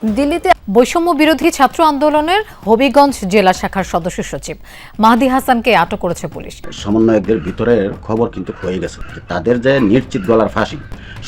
দিল্লিতে বৈষম্য বিরোধী ছাত্র আন্দোলনের হবিগঞ্জ জেলা শাখার সদস্য সচিব মাহদি হাসানকে আটক করেছে পুলিশ। সমন্বয়কদের ভিতরের খবর কিন্তু হয়ে গেছে, তাদের যে নিশ্চিত গলার ফাঁসি,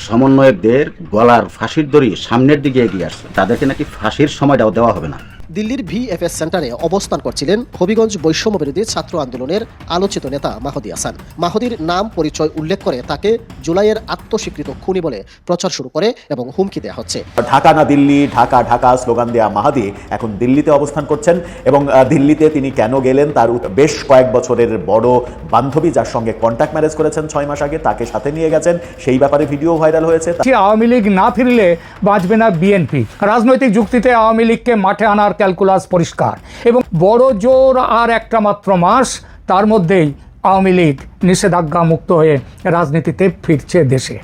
সমন্বয়কদের গলার ফাঁসির দড়ি সামনের দিকে এগিয়ে আসছে, তাদেরকে নাকি ফাঁসির সময়টাও দেওয়া হবে না। দিল্লির ভিএফএস সেন্টারে অবস্থান করছিলেন হবিগঞ্জ বৈষম্য বিরোধী ছাত্র আন্দোলনের আলোচিত নেতা মাহদি হাসান। মাহদির নাম পরিচয় উল্লেখ করে তাকে জুলাইয়ের আত্মস্বীকৃত খুনি বলে প্রচার শুরু করে এবং হুমকি দেওয়া হচ্ছে। ঢাকা না দিল্লি, ঢাকা ঢাকা স্লোগান দেয়া মাহদি এখন দিল্লিতে অবস্থান করছেন এবং দিল্লিতে তিনি কেন গেলেন তার বেশ কয়েক বছরের বড় বান্ধবী, যার সঙ্গে কন্ট্যাক্ট ম্যারেজ করেছেন 6 মাস আগে, তাকে সাথে নিয়ে গেছেন। সেই ব্যাপারে ভিডিও ভাইরাল হয়েছে। আওয়ামী লীগ না ফিরলে বাঁচবে না বিএনপি। রাজনৈতিক যুক্তিতে আওয়ামী লীগকে মাঠে আনার ক্যালকুলাস পরিষ্কার এবং বড় জোর আর একটা মাত্র মাস, তার মধ্যেই আওয়ামী লীগ নিষেধাজ্ঞা মুক্ত হয়ে রাজনীতিতে ফিরছে দেশে।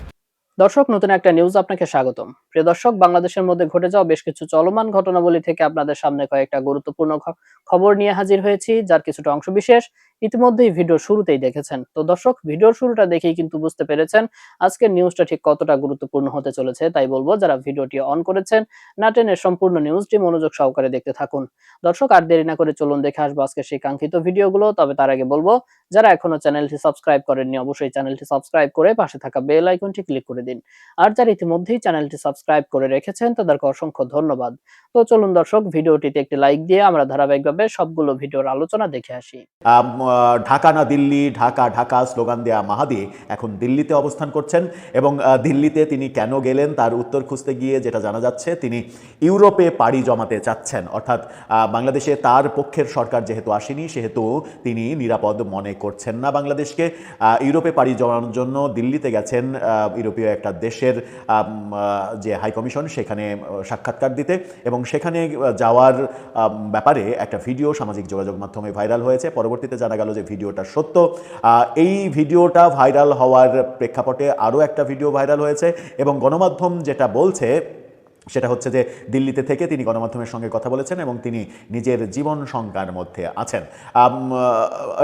দর্শক, নতুন একটা নিউজ আপনাকে স্বাগতম। প্রিয় দর্শক, বাংলাদেশের মধ্যে ঘটে যাওয়া বেশ কিছু চলমান ঘটনাবলী থেকে আপনাদের সামনে কয়েকটা গুরুত্বপূর্ণ খবর নিয়ে হাজির হয়েছি, যার কিছুটা অংশবিশেষ ইতিমধ্যেই ভিডিও শুরুতেই দেখেছেন। তো দর্শক, ভিডিওর শুরুটা দেখেই কিন্তু বুঝতে পেরেছেন আজকের নিউজটা ঠিক কতটা গুরুত্বপূর্ণ হতে চলেছে। তাই বলবো, যারা ভিডিওটি অন করেছেন না টেনে সম্পূর্ণ নিউজটি মনোযোগ সহকারে দেখতে থাকুন। দর্শক, আর দেরি না করে চলুন দেখে আসবো আজকে সেই কাঙ্ক্ষিত ভিডিওগুলো। তবে তার আগে বলবো, যারা এখনো চ্যানেলটি সাবস্ক্রাইব করেননি অবশ্যই চ্যানেলটি সাবস্ক্রাইব করে পাশে থাকা বেল আইকনটি ক্লিক করে দিন। আর যারা ইতিমধ্যেই চ্যানেলটি সাবস্ক্রাইব করে রেখেছেন তাদেরকে অসংখ্য ধন্যবাদ। তো চলুন দর্শক, ভিডিওটিতে একটি লাইক দিয়ে আমরা ধারাবাহিকভাবে সবগুলো ভিডিওর আলোচনা দেখে আসি। ঢাকা না দিল্লি, ঢাকা ঢাকা স্লোগান দেয়া মাহদি এখন দিল্লিতে অবস্থান করছেন এবং দিল্লিতে তিনি কেন গেলেন তার উত্তর খুঁজতে গিয়ে যেটা জানা যাচ্ছে, তিনি ইউরোপে পাড়ি জমাতে চাচ্ছেন। অর্থাৎ বাংলাদেশে তার পক্ষের সরকার যেহেতু আসেনি, সেহেতু তিনি নিরাপদ মনে করছেন না বাংলাদেশকে। ইউরোপে পাড়ি জমানোর জন্য দিল্লিতে গেছেন ইউরোপীয় একটা দেশের যে হাইকমিশন, সেখানে সাক্ষাৎকার দিতে, এবং সেখানে যাওয়ার ব্যাপারে একটা ভিডিও সামাজিক যোগাযোগ মাধ্যমে ভাইরাল হয়েছে। পরবর্তীতে জানা গেল যে ভিডিওটা সত্য। এই ভিডিওটা ভাইরাল হওয়ার প্রেক্ষাপটে আরও একটা ভিডিও ভাইরাল হয়েছে এবং গণমাধ্যম যেটা বলছে সেটা হচ্ছে যে দিল্লিতে থেকে তিনি গণমাধ্যমের সঙ্গে কথা বলেছেন এবং তিনি নিজের জীবন শঙ্কার মধ্যে আছেন।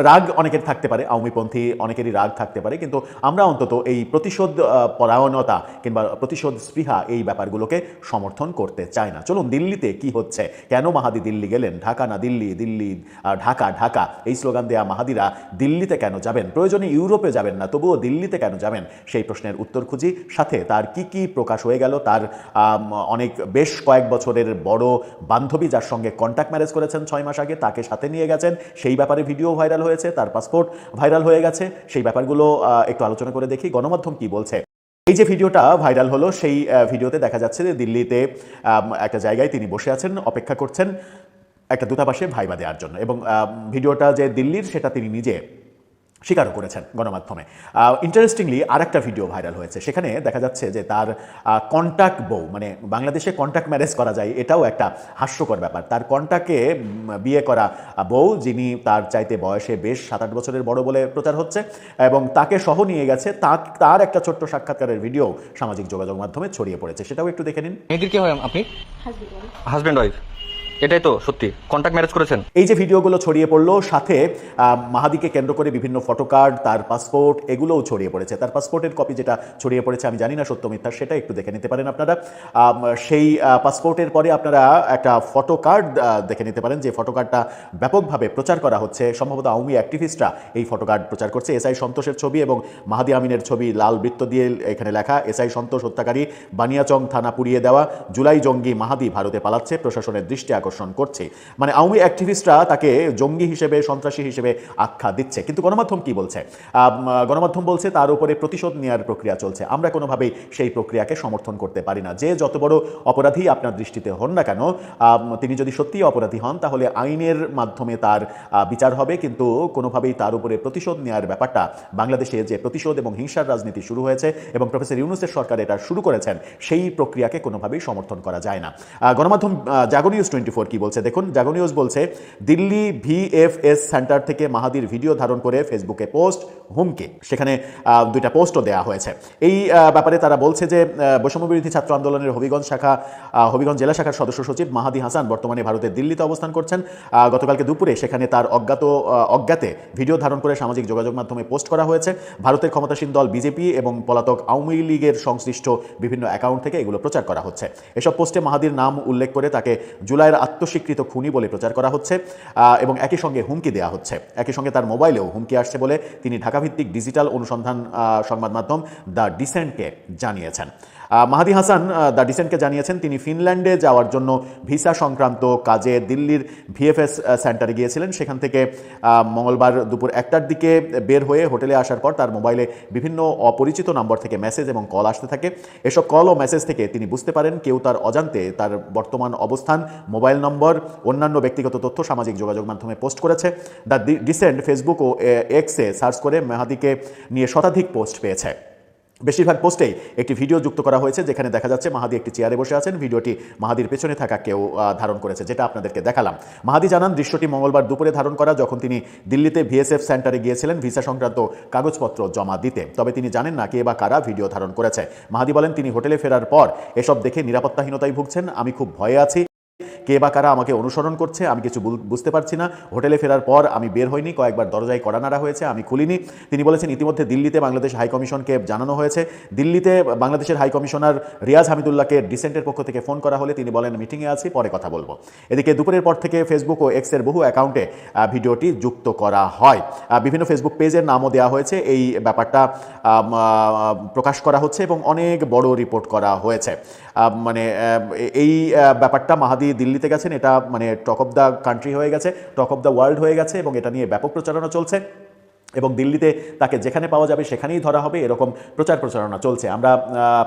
রাগ অনেকের থাকতে পারে, আওয়ামীপন্থী অনেকেরই রাগ থাকতে পারে, কিন্তু আমরা অন্তত এই প্রতিশোধ পরায়ণতা কিংবা প্রতিশোধ স্পৃহা এই ব্যাপারগুলোকে সমর্থন করতে চাই না। চলুন, দিল্লিতে কি হচ্ছে, কেন মাহাদি দিল্লি গেলেন, ঢাকা না দিল্লি, দিল্লি ঢাকা ঢাকা এই স্লোগান দেয়া মাহাদিরা দিল্লিতে কেন যাবেন, প্রয়োজনে ইউরোপে যাবেন না, তবুও দিল্লিতে কেন যাবেন, সেই প্রশ্নের উত্তর খুঁজি। সাথে তার কি প্রকাশ হয়ে গেল, তার অনেক বেশ কয়েক বছরের বড় বান্ধবী, যার সঙ্গে কন্ট্যাক্ট ম্যারেজ করেছেন 6 মাস আগে, তাকে সাথে নিয়ে গেছেন। সেই ব্যাপারে ভিডিও ভাইরাল হয়েছে, তার পাসপোর্ট ভাইরাল হয়ে গেছে। সেই ব্যাপারগুলো একটু আলোচনা করে দেখি গণমাধ্যম কি বলছে। এই যে ভিডিওটা ভাইরাল হলো, সেই ভিডিওতে দেখা যাচ্ছে যে দিল্লিতে একটা জায়গায় তিনি বসে আছেন, অপেক্ষা করছেন একটা দূতাবাসে ভাইবা দেওয়ার জন্য, এবং ভিডিওটা যে দিল্লির সেটা তিনি নিজে স্বীকারও করেছেন গণমাধ্যমে। ইন্টারেস্টিংলি আরেকটা ভিডিও ভাইরাল হয়েছে, সেখানে দেখা যাচ্ছে যে তার কন্ট্যাক্ট বউ, মানে বাংলাদেশে কন্ট্যাক্ট ম্যারেজ করা যায় এটাও একটা হাস্যকর ব্যাপার। তার কন্ট্যাক্টে বিয়ে করা বউ, যিনি তার চাইতে বয়সে বেশ 7-8 বছরের বড় বলে প্রচার হচ্ছে, এবং তাকে সহ নিয়ে গেছে। তার একটা ছোট্ট সাক্ষাৎকারের ভিডিও সামাজিক যোগাযোগ মাধ্যমে ছড়িয়ে পড়েছে, সেটাও একটু দেখে নিন। মেয়েদের কি হয় আপনি? হাজব্যান্ড ওয়াইফ, এটাই তো সত্যি কন্ট্যাক্ট ম্যারেজ করেছেন? এই যে ভিডিওগুলো ছড়িয়ে পড়লো, সাথে মাহাদিকে কেন্দ্র করে বিভিন্ন ফটোকার্ড, তার পাসপোর্ট, এগুলোও ছড়িয়ে পড়েছে। তার পাসপোর্টের কপি যেটা ছড়িয়ে পড়েছে, আমি জানি না সত্য মিথ্যা, সেটা একটু দেখে নিতে পারেন আপনারা। সেই পাসপোর্টের পরে আপনারা একটা ফটোকার্ড দেখে নিতে পারেন, যে ফটোকার্ডটা ব্যাপকভাবে প্রচার করা হচ্ছে। সম্ভবত আওয়ামী অ্যাক্টিভিস্টরা এই ফটোকার্ড প্রচার করছে। এসআই সন্তোষের ছবি এবং মাহাদি আমিনের ছবি লাল বৃত্ত দিয়ে এখানে লেখা, এসআই সন্তোষ হত্যাকারী, বানিয়াচং থানা পুড়িয়ে দেওয়া, জুলাই জঙ্গি মাহাদি ভারতে পালাচ্ছে, প্রশাসনের দৃষ্টি আকর্ষণ করছে। মানে আওয়ামী অ্যাক্টিভিস্টরা তাকে জঙ্গি হিসেবে, সন্ত্রাসী হিসেবে আখ্যা দিচ্ছে। কিন্তু গণমাধ্যম কি বলছে? গণমাধ্যম বলছে তার উপরে প্রতিশোধ নেওয়ার প্রক্রিয়া চলছে। আমরা কোনোভাবেই সেই প্রক্রিয়াকে সমর্থন করতে পারি না। যে যত বড় অপরাধী আপনার দৃষ্টিতে হন না কেন, তিনি যদি সত্যিই অপরাধী হন, তাহলে আইনের মাধ্যমে তার বিচার হবে, কিন্তু কোনোভাবেই তার উপরে প্রতিশোধ নেওয়ার ব্যাপারটা, বাংলাদেশে যে প্রতিশোধ এবং হিংসার রাজনীতি শুরু হয়েছে এবং প্রফেসর ইউনূসের সরকার এটা শুরু করেছেন, সেই প্রক্রিয়াকে কোনোভাবেই সমর্থন করা যায় না। গণমাধ্যম জাগো নিউজ 24 24 কি বলছে দেখুন। জাগো নিউজ বলছে, দিল্লি ভিএফএস সেন্টার থেকে মাহাদির ভিডিও ধারণ করে ফেসবুকে পোস্ট, হুমকি। সেখানে দুইটা পোস্টও দেওয়া হয়েছে। এই ব্যাপারে তারা বলছে যে বৈষম্যবিরোধী ছাত্র আন্দোলনের হবিগঞ্জ জেলা শাখার সদস্য সচিব মাহাদি হাসান বর্তমানে ভারতের দিল্লিতে অবস্থান করছেন। গতকালকে দুপুরে সেখানে তার অজ্ঞাতে ভিডিও ধারণ করে সামাজিক যোগাযোগ মাধ্যমে পোস্ট করা হয়েছে। ভারতের ক্ষমতাসীন দল বিজেপি এবং পলাতক আওয়ামী লীগের সংশ্লিষ্ট বিভিন্ন অ্যাকাউন্ট থেকে এগুলো প্রচার করা হচ্ছে। এসব পোস্টে মাহাদির নাম উল্লেখ করে তাকে জুলাইয়ের আত্মস্বীকৃত খুনি বলে প্রচার করা হচ্ছে এবং একই সঙ্গে হুমকি দেওয়া হচ্ছে। একই সঙ্গে তার মোবাইলেও হুমকি আসছে বলে তিনি ঢাকাভিত্তিক ডিজিটাল অনুসন্ধান সংবাদ মাধ্যম দ্য ডিসেন্টকে জানিয়েছেন। মাহাদি হাসান দ্য ডিসেন্টকে জানিয়েছেন তিনি ফিনল্যান্ডে যাওয়ার জন্য ভিসা সংক্রান্ত কাজে দিল্লির ভিএফএস সেন্টারে গিয়েছিলেন। সেখান থেকে মঙ্গলবার দুপুর 1টার দিকে বের হয়ে হোটেলে আসার পর তার মোবাইলে বিভিন্ন অপরিচিত নম্বর থেকে মেসেজ এবং কল আসতে থাকে। এসব কল ও মেসেজ থেকে তিনি বুঝতে পারেন কেউ তার অজান্তে তার বর্তমান অবস্থান, মোবাইল নম্বর, অন্যান্য ব্যক্তিগত তথ্য সামাজিক যোগাযোগ মাধ্যমে পোস্ট করেছে। দ্য ডিসেন্ট ফেসবুক ও এক্সে সার্চ করে মাহাদিকে নিয়ে শতাধিক পোস্ট পেয়েছে। বেশিরভাগ পোস্টেই একটি ভিডিও যুক্ত করা হয়েছে যেখানে দেখা যাচ্ছে মাহাদি একটি চেয়ারে বসে আছেন। ভিডিওটি মাহাদির পেছনে থাকা কেউ ধারণ করেছে, যেটা আপনাদেরকে দেখালাম। মাহাদি জানান দৃশ্যটি মঙ্গলবার দুপুরে ধারণ করা, যখন তিনি দিল্লিতে ভিএসএফ সেন্টারে গিয়েছিলেন ভিসা সংক্রান্ত কাগজপত্র জমা দিতে। তবে তিনি জানেন না কে বা কারা ভিডিও ধারণ করেছে। মাহাদি বলেন তিনি হোটেলে ফেরার পর এসব দেখে নিরাপত্তাহীনতায় ভুগছেন। আমি খুব ভয়ে আছি, কে বা কারা আমাকে অনুসরণ করছে, আমি কিছু বুঝতে পারছি না। হোটেলে ফেরার পর আমি বের হইনি, কয়েকবার দরজায় কড়া নাড়া হয়েছে, আমি খুলিনি। তিনি বলেছেন ইতিমধ্যে দিল্লিতে বাংলাদেশ হাইকমিশনকে জানানো হয়েছে। দিল্লিতে বাংলাদেশের হাইকমিশনার রিয়াজ হামিদুল্লাহকে ডিসেন্টের পক্ষ থেকে ফোন করা হলে তিনি বলেন মিটিংয়ে আছি, পরে কথা বলবো। এদিকে দুপুরের পর থেকে ফেসবুক ও এক্সের বহু অ্যাকাউন্টে ভিডিওটি যুক্ত করা হয়। বিভিন্ন ফেসবুক পেজের নামও দেওয়া হয়েছে। এই ব্যাপারটা প্রকাশ করা হচ্ছে এবং অনেক বড় রিপোর্ট করা হয়েছে। মানে এই ব্যাপারটা মাহাদি দিল্লিতে গেছেন, এটা মানে টক অফ দ্য কান্ট্রি হয়ে গেছে, টক অফ দ্য ওয়ার্ল্ড হয়ে গেছে এবং এটা নিয়ে ব্যাপক প্রচারণা চলছে এবং দিল্লিতে তাকে যেখানে পাওয়া যাবে সেখানেই ধরা হবে, এরকম প্রচারণা চলছে। আমরা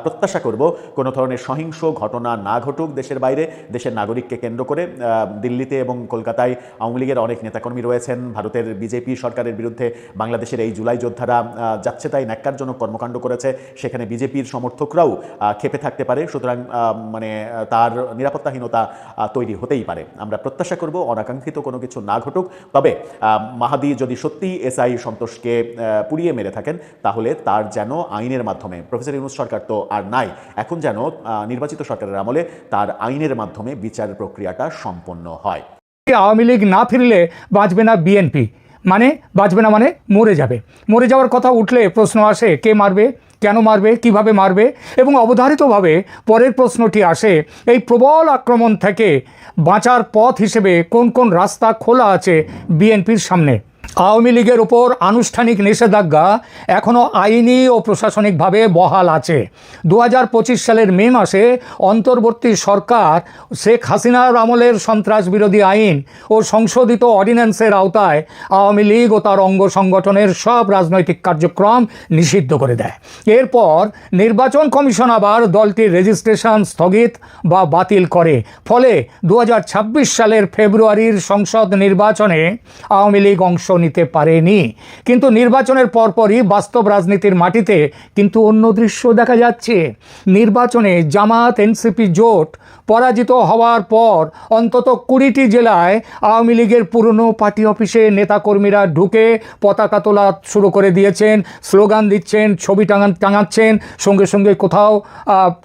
প্রত্যাশা করব কোনো ধরনের সহিংস ঘটনা না ঘটুক দেশের বাইরে। দেশের নাগরিককে কেন্দ্র করে দিল্লিতে এবং কলকাতায় আওয়ামী লীগের অনেক নেতাকর্মী রয়েছেন। ভারতের বিজেপি সরকারের বিরুদ্ধে বাংলাদেশের এই জুলাই যোদ্ধারা যাচ্ছে তাই ন্যাক্কারজনক কর্মকাণ্ড করেছে। সেখানে বিজেপির সমর্থকরাও ক্ষেপে থাকতে পারে, সুতরাং মানে তার নিরাপত্তাহীনতা তৈরি হতেই পারে। আমরা প্রত্যাশা করব অনাকাঙ্ক্ষিত কোনো কিছু না ঘটুক। তবে মাহাদি যদি সত্যি এসআই সন্তোষকে পুড়িয়ে মেরে থাকেন তাহলে তার যেন আইনের মাধ্যমে, প্রফেসর ইউনূস সরকার তো আর নাই, এখন যেন নির্বাচিত সরকারের আমলে তার আইনের মাধ্যমে বিচার প্রক্রিয়াটা সম্পন্ন হয়। আওয়ামী লীগ না ফিরলে বাঁচবে না বিএনপি, মানে বাঁচবে না মানে মরে যাবে। মরে যাওয়ার কথা উঠলে প্রশ্ন আসে কে মারবে, কেন মারবে, কিভাবে মারবে, এবং অবধারিতভাবে পরের প্রশ্নটি আসে এই প্রবল আক্রমণ থেকে বাঁচার পথ হিসেবে কোন কোন রাস্তা খোলা আছে বিএনপির সামনে। আওয়ামী লীগের ওপর আনুষ্ঠানিক নিষেধাজ্ঞা এখনও আইনি ও প্রশাসনিকভাবে বহাল আছে। 2025 সালের মে মাসে অন্তর্বর্তী সরকার শেখ হাসিনার আমলের সন্ত্রাস বিরোধী আইন ও সংশোধিত অর্ডিন্যান্সের আওতায় আওয়ামী লীগ ও তার অঙ্গ সংগঠনের সব রাজনৈতিক কার্যক্রম নিষিদ্ধ করে দেয়। এরপর নির্বাচন কমিশন আবার দলটির রেজিস্ট্রেশন স্থগিত বা বাতিল করে। ফলে 2026 সালের ফেব্রুয়ারির সংসদ নির্বাচনে আওয়ামী লীগ অংশ নিতে পারেনি। কিন্তু নির্বাচনের পরপরই বাস্তব রাজনীতির মাটিতে কিন্তু অন্য দৃশ্য দেখা যাচ্ছে। নির্বাচনে জামাত এনসিপি জোট পরাজিত হওয়ার পর অন্তত 20টি জেলায় আওয়ামী লীগের পুরনো পার্টি অফিসে নেতাকর্মীরা ঢুকে পতাকা তোলা শুরু করে দিয়েছেন, স্লোগান দিচ্ছেন, ছবি টাঙাচ্ছেন। সঙ্গে সঙ্গে কোথাও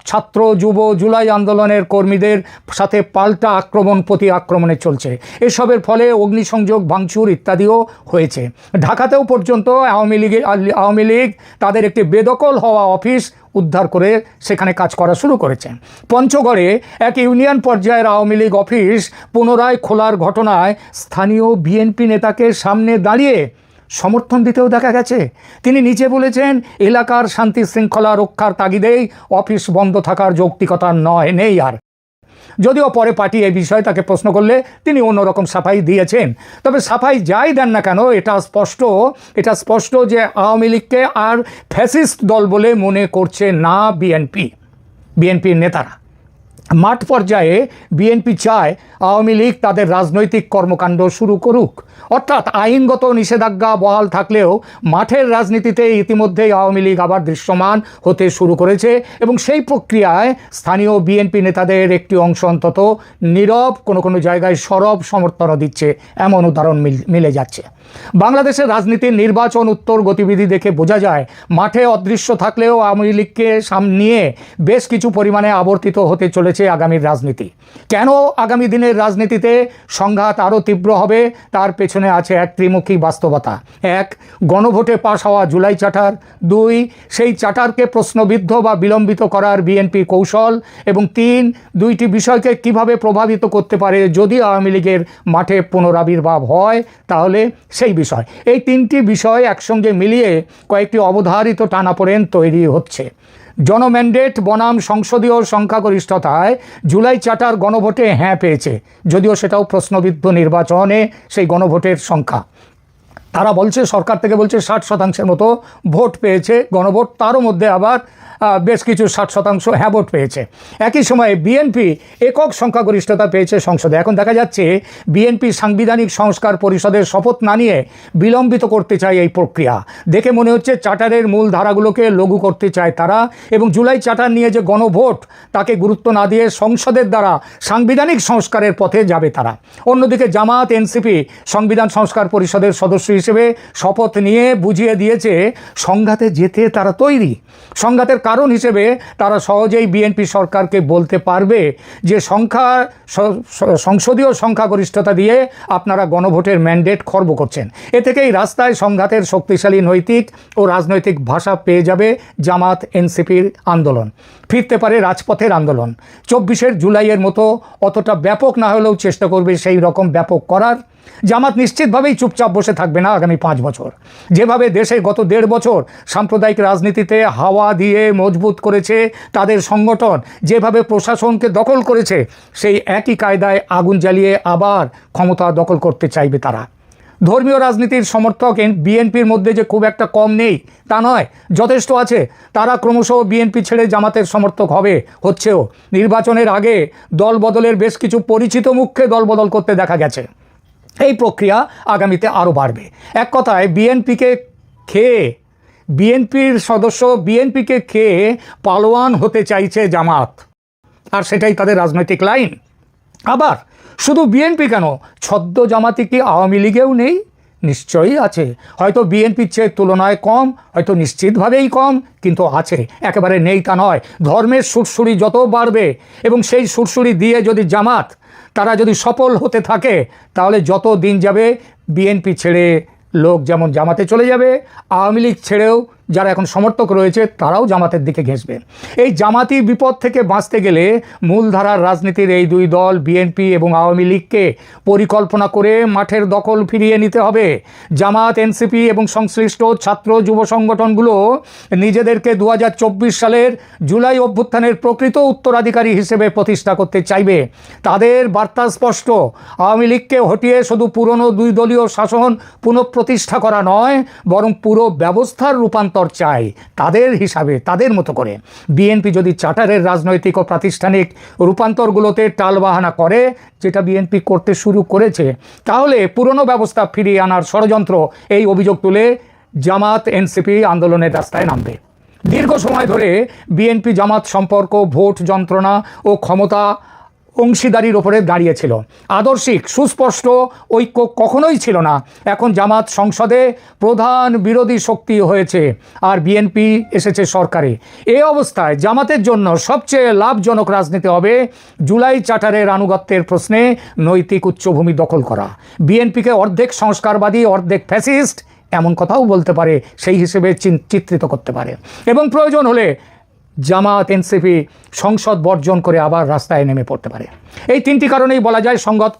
ছাত্র যুব জুলাই আন্দোলনের কর্মীদের সাথে পাল্টা আক্রমণ প্রতি আক্রমণে চলছে। এসবের ফলে অগ্নিসংযোগ, ভাঙচুর ইত্যাদিও হয়েছে। ঢাকাতেও পর্যন্ত আওয়ামী লীগ তাদের একটি বেদখল হওয়া অফিস উদ্ধার করে সেখানে কাজ করা শুরু করেছে। পঞ্চগড়ে এক ইউনিয়ন পর্যায়ের আওয়ামী লীগ অফিস পুনরায় খোলার ঘটনায় স্থানীয় বিএনপি নেতাকে সামনে দাঁড়িয়ে সমর্থন দিতেও দেখা গেছে। তিনি নিচে বলেছেন এলাকার শান্তি শৃঙ্খলা রক্ষার তাগিদেই অফিস বন্ধ থাকার যৌক্তিকতা নেই আর। যদিও পরে পার্টি এই বিষয়ে তাকে প্রশ্ন করলে তিনি অন্যরকম সাফাই দিয়েছেন। তবে সাফাই যাই দেন না কেন এটা স্পষ্ট যে আওয়ামী লীগকে আর ফ্যাসিস্ট দল বলে মনে করছে না বিএনপির নেতারা। মাঠ পর্যায়ে বিএনপি চায় আওয়ামী লীগ তাদের রাজনৈতিক কর্মকাণ্ড শুরু করুক, অর্থাৎ আইনগত নিষেধাজ্ঞা বহাল থাকলেও মাঠের রাজনীতিতে ইতিমধ্যেই আওয়ামী লীগ আবার দৃশ্যমান হতে শুরু করেছে এবং সেই প্রক্রিয়ায় স্থানীয় বিএনপি নেতাদের একটি অংশ অন্তত নীরব, কোনো কোনো জায়গায় সরব সমর্থনও দিচ্ছে, এমন উদাহরণ মিলে যাচ্ছে। বাংলাদেশের রাজনীতির নির্বাচন উত্তর গতিবিধি দেখে বোঝা যায় মাঠে অদৃশ্য থাকলেও আওয়ামী লীগকে সামনে নিয়ে বেশ কিছু পরিমাণে আবর্তিত হতে চলেছে আগামীর রাজনীতি। কেন আগামী দিনের রাজনীতিতে সংঘাত আরও তীব্র হবে তার পেছনে আছে এক ত্রিমুখী বাস্তবতা। এক, গণভোটে পাশ হওয়া জুলাই চার্টার। দুই, সেই চার্টারকে প্রশ্নবিদ্ধ বা বিলম্বিত করার বিএনপি কৌশল। এবং তিন, দুইটি বিষয়কে কিভাবে প্রভাবিত করতে পারে যদি আওয়ামী লীগের মাঠে পুনরাবির্ভাব হয় তাহলে সেই বিষয়। এই তিনটি বিষয় একসঙ্গে মিলিয়ে কয়েকটি অবধারিত টানাপোড়েন তৈরি হচ্ছে। জনম্যান্ডেট বনাম সংসদীয় সংখ্যাগরিষ্ঠতায় জুলাই চার্টার গণভোটে হ্যাঁ পেয়েছে, যদিও সেটাও প্রশ্নবিদ্ধ নির্বাচনে সেই গণভোটের সংখ্যা। তারা বলছে, সরকার থেকে বলছে 60% মতো ভোট পেয়েছে গণভোট, তারও মধ্যে আবার বেশ কিছু 60% হ্যাঁ ভোট পেয়েছে। একই সময়ে বিএনপি একক সংখ্যাগরিষ্ঠতা পেয়েছে সংসদে। এখন দেখা যাচ্ছে বিএনপি সাংবিধানিক সংস্কার পরিষদের শপথ না নিয়ে বিলম্বিত করতে চায় এই প্রক্রিয়া। দেখে মনে হচ্ছে চার্টারের মূল ধারাগুলোকে লঘু করতে চায় তারা, এবং জুলাই চার্টার নিয়ে যে গণভোট তাকে গুরুত্ব না দিয়ে সংসদের দ্বারা সাংবিধানিক সংস্কারের পথে যাবে তারা। অন্যদিকে জামাত এনসিপি সংবিধান সংস্কার পরিষদের সদস্য হিসেবে শপথ নিয়ে বুঝিয়ে দিয়েছে সংঘাতে যেতে তারা তৈরি। সংঘাতের কারণ হিসেবে তারা সহজেই বিএনপি সরকারকে বলতে পারবে যে সংসদীয় সংখ্যাগরিষ্ঠতা দিয়ে আপনারা গণভোটের ম্যান্ডেট খর্ব করছেন। এ থেকেই রাস্তায় সংঘাতের শক্তিশালী নৈতিক ও রাজনৈতিক ভাষা পেয়ে যাবে জামাত এনসিপির আন্দোলন। ফিরতে পারে রাজপথের আন্দোলন। 24 জুলাইয়ের মতো অতটা ব্যাপক না হলেও চেষ্টা করবে সেই রকম ব্যাপক করার। জামাত নিশ্চিতভাবেই চুপচাপ বসে থাকবে না আগামী 5 বছর। যেভাবে দেশে গত 1.5 বছর সাম্প্রদায়িক রাজনীতিতে হাওয়া দিয়ে মজবুত করেছে তাদের সংগঠন, যেভাবে প্রশাসনকে দখল করেছে, সেই একই কায়দায় আগুন জ্বালিয়ে আবার ক্ষমতা দখল করতে চাইবে তারা। ধর্মীয় রাজনীতির সমর্থক বিএনপির মধ্যে যে খুব একটা কম নেই তা নয়, যথেষ্ট আছে। তারা ক্রমশ বিএনপি ছেড়ে জামাতের সমর্থক হচ্ছেও। নির্বাচনের আগে দল বদলের বেশ কিছু পরিচিত মুখকে দল বদল করতে দেখা গেছে। এই প্রক্রিয়া আগামীতে আরও বাড়বে। এক কথায় বিএনপির সদস্য বিএনপিকে খেয়ে পালোয়ান হতে চাইছে জামাত, আর সেটাই তাদের রাজনৈতিক লাইন। আবার শুধু বিএনপি কেন, ছদ্ম জামাতি কি আওয়ামী লীগেও নেই? নিশ্চয়ই আছে। হয়তো বিএনপির চেয়ে তুলনায় কম, হয়তো নিশ্চিতভাবেই কম, কিন্তু আছে, একেবারে নেই তা নয়। ধর্মের সুরসুরি যত বাড়বে এবং সেই সুরসুরি দিয়ে যদি জামাত তারা যদি সফল হতে থাকে, তাহলে যত দিন যাবে বিএনপি ছেড়ে লোক যেমন জামাতে চলে যাবে, আওয়ামী লীগ ছেড়েও যারা এখন সমর্থক রয়েছে তারাও জামাতের দিকে ঘেঁষবে। এই জামাতি বিপদ থেকে বাঁচতে গেলে মূলধারার রাজনীতির এই দুই দল বিএনপি এবং আওয়ামী লীগকে পরিকল্পনা করে মাঠের দখল ফিরিয়ে নিতে হবে। জামাত এনসিপি এবং সংশ্লিষ্ট ছাত্র যুব সংগঠনগুলো নিজেদেরকে 2024 সালের জুলাই অভ্যুত্থানের প্রকৃত উত্তরাধিকারী হিসেবে প্রতিষ্ঠা করতে চাইবে। তাদের বার্তা স্পষ্ট, আওয়ামী লীগকে হটিয়ে শুধু পুরনো 2 দলীয় শাসন পুনঃপ্রতিষ্ঠা করা নয়, বরং পুরো ব্যবস্থার রূপান্তর চাই তাদের হিসাবে, তাদের মতো করে। বিএনপি যদি চার্টারের রাজনৈতিক ও প্রাতিষ্ঠানিক রূপান্তরগুলোতে টালবাহানা করে, যেটা বিএনপি করতে শুরু করেছে, তাহলে পুরনো ব্যবস্থা ফিরিয়ে আনার ষড়যন্ত্র, এই অভিযোগ তুলে জামাত এনসিপি আন্দোলনের রাস্তায় নামবে। দীর্ঘ সময় ধরে বিএনপি জামাত সম্পর্ক ভোট যন্ত্রণা ও ক্ষমতা অংশীদারির ওপরে দাঁড়িয়েছিল। আদর্শিক সুস্পষ্ট ঐক্য কখনোই ছিল না। এখন জামাত সংসদে প্রধান বিরোধী শক্তি হয়েছে আর বিএনপি এসেছে সরকারে। এই অবস্থায় জামাতের জন্য সবচেয়ে লাভজনক রাজনীতি হবে জুলাই চার্টারের আনুগত্যের প্রশ্নে নৈতিক উচ্চভূমি দখল করা। বিএনপিকে অর্ধেক সংস্কারবাদী অর্ধেক ফ্যাসিস্ট এমন কথাও বলতে পারে, সেই হিসেবে চিত্রিত করতে পারে, এবং প্রয়োজন হলে জামাত এনসিপি সংসদ বর্জন করে আবার রাস্তায় নেমে পড়তে পারে। এই 3টি কারণেই বলা যায় সংঘাত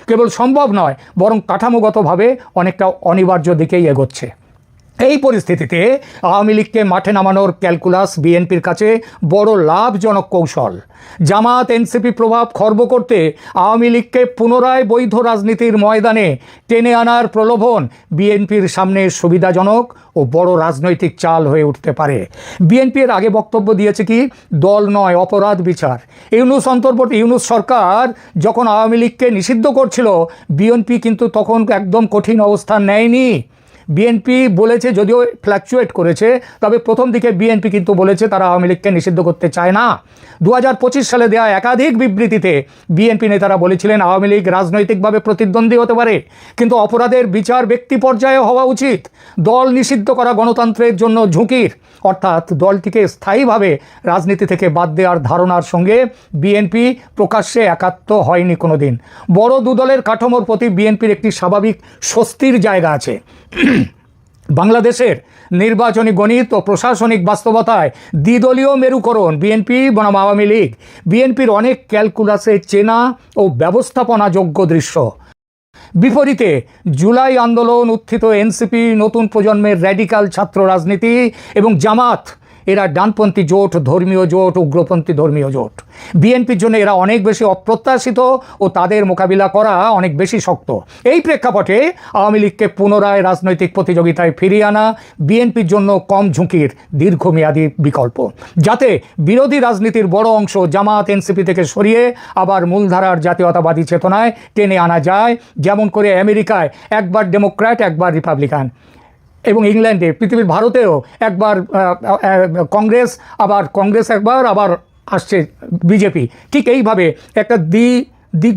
কেবল সম্ভব নয়, বরং কাঠামোগতভাবে অনেকটা অনিবার্য দিকেই এগোচ্ছে। এই পরিস্থিতিতে আওয়ামী লীগকে মাঠে নামানোর ক্যালকুলাস বিএনপির কাছে বড় লাভজনক কৌশল। জামাত এনসিপি প্রভাব খর্ব করতে আওয়ামী লীগকে পুনরায় বৈধ রাজনীতির ময়দানে টেনে আনার প্রলোভন বিএনপির সামনে সুবিধাজনক ও বড় রাজনৈতিক চাল হয়ে উঠতে পারে। বিএনপি এর আগে বক্তব্য দিয়েছে কি, দল নয় অপরাধ বিচার। ইউনূস সরকার যখন আওয়ামী লীগকে নিষিদ্ধ করছিল, বিএনপি কিন্তু তখন একদম কঠিন অবস্থান নেয়নি। বিএনপি বলেছে, যদিও ফ্ল্যাকচুয়েট করেছে, তবে প্রথম দিকে বিএনপি কিন্তু বলেছে তারা আওয়ামী লীগকে নিষিদ্ধ করতে চায় না। 2025 সালে দেওয়া একাধিক বিবৃতিতে বিএনপি নেতারা বলেছিলেন আওয়ামী লীগ রাজনৈতিকভাবে প্রতিদ্বন্দ্বী হতে পারে, কিন্তু অপরাধের বিচার ব্যক্তি পর্যায়ে হওয়া উচিত। দল নিষিদ্ধ করা গণতন্ত্রের জন্য ঝুঁকির, অর্থাৎ দলটিকে স্থায়ীভাবে রাজনীতি থেকে বাদ দেওয়ার ধারণার সঙ্গে বিএনপি প্রকাশ্যে একাত্ম হয়নি কোনোদিন। বড় দুদলের কাঠামোর প্রতি বিএনপির একটি স্বাভাবিক স্বস্তির জায়গা আছে। বাংলাদেশের নির্বাচনী গণিত ও প্রশাসনিক বাস্তবতায় দ্বিদলীয় মেরুকরণ বিএনপি বনাম আওয়ামী লীগ বিএনপির অনেক ক্যালকুলাসে চেনা ও ব্যবস্থাপনাযোগ্য দৃশ্য। বিপরীতে জুলাই আন্দোলন, উত্থিত এনসিপি, নতুন প্রজন্মের র্যাডিক্যাল ছাত্র রাজনীতি এবং জামাত, এরা ডানপন্থী জোট, ধর্মীয় জোট, উগ্রপন্থী ধর্মীয় জোট। বিএনপির জন্য এরা অনেক বেশি অপ্রত্যাশিত ও তাদের মোকাবিলা করা অনেক বেশি শক্ত। এই প্রেক্ষাপটে আওয়ামী লীগকে পুনরায় রাজনৈতিক প্রতিযোগিতায় ফিরিয়ে আনা বিএনপির জন্য কম ঝুঁকির দীর্ঘমেয়াদী বিকল্প, যাতে বিরোধী রাজনীতির বড় অংশ জামাত এনসিপি থেকে সরিয়ে আবার মূলধারার জাতীয়তাবাদী চেতনায় টেনে আনা যায়, যেমন করে আমেরিকায় একবার ডেমোক্র্যাট একবার রিপাবলিকান, এবং ইংল্যান্ডে, পৃথিবীর ভারতেও একবার কংগ্রেস একবার আবার আসছে বিজেপি। ঠিক এইভাবে একটা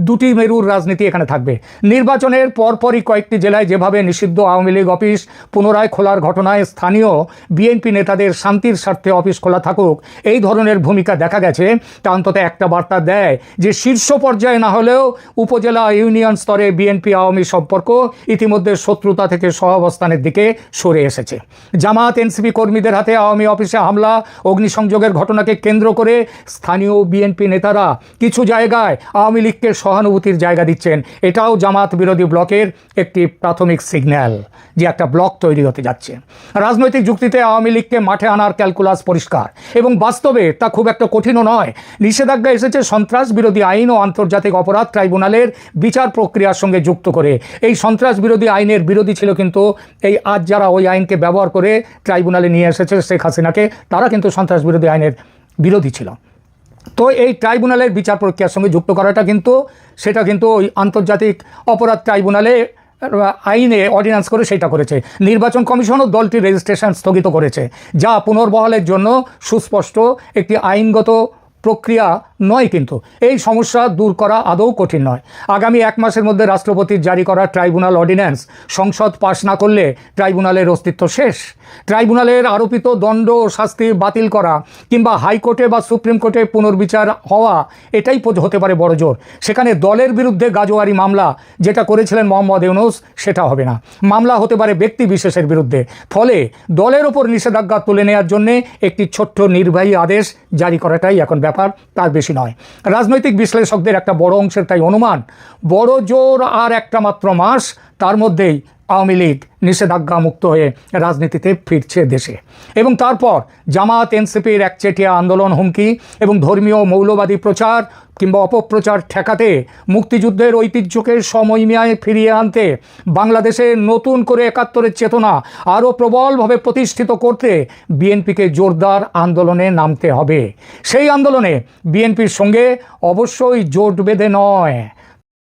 দুটি মেরুর রাজনীতি এখানে থাকবে। নির্বাচনের পরপরই কয়েকটি জেলায় যেভাবে নিষিদ্ধ আওয়ামী লীগ অফিস পুনরায় খোলার ঘটনায় স্থানীয় বিএনপি নেতাদের শান্তির স্বার্থে অফিস খোলা থাকুক, এই ধরনের ভূমিকা দেখা গেছে, তা অন্তত একটা বার্তা দেয় যে শীর্ষ পর্যায়ে না হলেও উপজেলা, ইউনিয়ন স্তরে বিএনপি আওয়ামী সম্পর্ক ইতিমধ্যে শত্রুতা থেকে সহাবস্থানের দিকে সরে এসেছে। জামাত এনসিপি কর্মীদের হাতে আওয়ামী অফিসে হামলা, অগ্নিসংযোগের ঘটনাকে কেন্দ্র করে স্থানীয় বিএনপি নেতারা কিছু জায়গায় আওয়ামী লীগ সহানুভূতির জায়গা দিচ্ছেন। এটাও জামাত বিরোধী ব্লকের একটি প্রাথমিক সিগন্যাল যে একটা ব্লক তৈরি হতে যাচ্ছে। রাজনৈতিক যুক্তিতে আওয়ামী লীগকে মাঠে আনার ক্যালকুলাস পরিষ্কার, এবং বাস্তবে তা খুব একটা কঠিনও নয়। নিষেধাজ্ঞা এসেছে সন্ত্রাস বিরোধী আইন ও আন্তর্জাতিক অপরাধ ট্রাইব্যুনালের বিচার প্রক্রিয়ার সঙ্গে যুক্ত করে। এই সন্ত্রাস বিরোধী আইনের বিরোধী ছিল কিন্তু এই আজ যারা ওই আইনকে ব্যবহার করে ট্রাইব্যুনালে নিয়ে এসেছে শেখ হাসিনাকে, তারা কিন্তু সন্ত্রাস বিরোধী আইনের বিরোধী ছিল। তো এই ট্রাইব্যুনালের বিচার প্রক্রিয়ার সঙ্গে যুক্ত করাটা কিন্তু ওই আন্তর্জাতিক অপরাধ ট্রাইব্যুনালে আইনে অর্ডিন্যান্স করে সেটা করেছে। নির্বাচন কমিশনও দলটির রেজিস্ট্রেশন স্থগিত করেছে, যা পুনর্বহালের জন্য সুস্পষ্ট একটি আইনগত প্রক্রিয়া নয়, কিন্তু এই সমস্যা দূর করা আদৌ কঠিন নয়। আগামী 1 মাসের মধ্যে রাষ্ট্রপতির জারি করা ট্রাইব্যুনাল অর্ডিন্যান্স সংসদ পাশ না করলে ট্রাইব্যুনালের অস্তিত্ব শেষ। ট্রাইব্যুনালের আরোপিত দণ্ড ও শাস্তি বাতিল করা কিংবা হাইকোর্টে বা সুপ্রিম কোর্টে পুনর্বিচার হওয়া, এটাই হতে পারে বড় জোর। সেখানে দলের বিরুদ্ধে গাজোয়ারি মামলা যেটা করেছিলেন মোহাম্মদ ইউনূস, সেটা হবে না। মামলা হতে পারে ব্যক্তি বিশেষের বিরুদ্ধে। ফলে দলের ওপর নিষেধাজ্ঞা তুলে নেওয়ার জন্য একটি ছোট্ট নির্বাহী আদেশ জারি করাটাই এখন ব্যাপার, তার বেশি নয়। রাজনৈতিক বিশ্লেষকদের একটা বড় অংশের তাই অনুমান, বড় জোর আর একটা মাত্র মাস, তার মধ্যেই আওয়ামী লীগ নিষেধাজ্ঞা মুক্ত হয়ে রাজনীতিতে ফিরছে দেশে। এবং তারপর জামাত এনসিপির একচেটিয়া আন্দোলন হুমকি এবং ধর্মীয় মৌলবাদী প্রচার কিংবা অপপ্রচার ঠেকাতে, মুক্তিযুদ্ধের ঐতিহ্যকে সমমহিমায় ফিরিয়ে আনতে, বাংলাদেশে নতুন করে 71-এর চেতনা আরও প্রবলভাবে প্রতিষ্ঠিত করতে বিএনপিকে জোরদার আন্দোলনে নামতে হবে। সেই আন্দোলনে বিএনপির সঙ্গে অবশ্যই জোট বেঁধে নয়,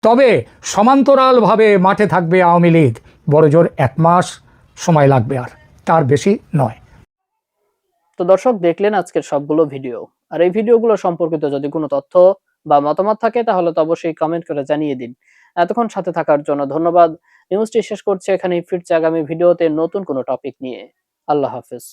তবে সমান্তরালভাবে মাঠে থাকবে আওয়ামী লীগ। বড় জোর 1 মাস সময় লাগবে, আর তার বেশি নয়। তো দর্শক, দেখলেন আজকের সবগুলো ভিডিও। আর এই ভিডিওগুলো সম্পর্কিত যদি কোনো তথ্য বা মতামত থাকে তাহলে তো অবশ্যই কমেন্ট করে জানিয়ে দিন। এতক্ষণ সাথে থাকার জন্য ধন্যবাদ। নিউজটি শেষ করছি এখানেই, ফিরছে আগামী ভিডিওতে নতুন কোনো টপিক নিয়ে। আল্লাহ হাফেজ।